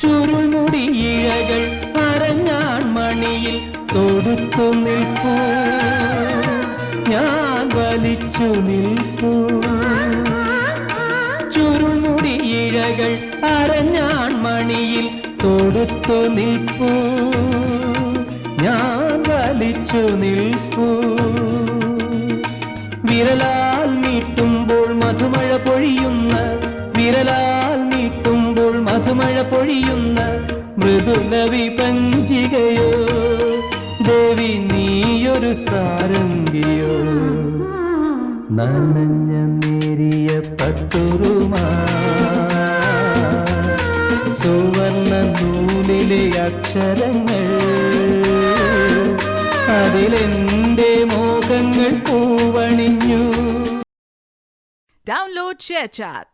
ചുരുൾമുടി ഇഴകൾ അരഞ്ഞാൺ മണിയിൽ തൊടുത്തു നിൽപ്പൂ, ഞാൻ വലിച്ചു നിൽപ്പൂ. ചുരുൾമുടി ഇഴകൾ അരഞ്ഞാൺ മണിയിൽ തൊടുത്തു നിൽപ്പൂ, ഞാൻ വലിച്ചു നിൽപ്പൂ. വിരലാൽ നീട്ടുമ്പോൾ മധുമഴ പൊഴിയുന്ന, വിരലാൽ നീട്ടുമ്പോൾ മധുമഴ പൊഴിയുന്ന മൃദുലവി പഞ്ചികയോ, ദേവി നീയൊരു സാരംഗിയോ. നനഞ്ഞ നേരിയ പട്ടുറുമാ, സുവർണ നൂലിലെ അക്ഷരങ്ങൾ, അതിലെന്റെ മോഹങ്ങൾ പൂവണിഞ്ഞു. Download ShareChat.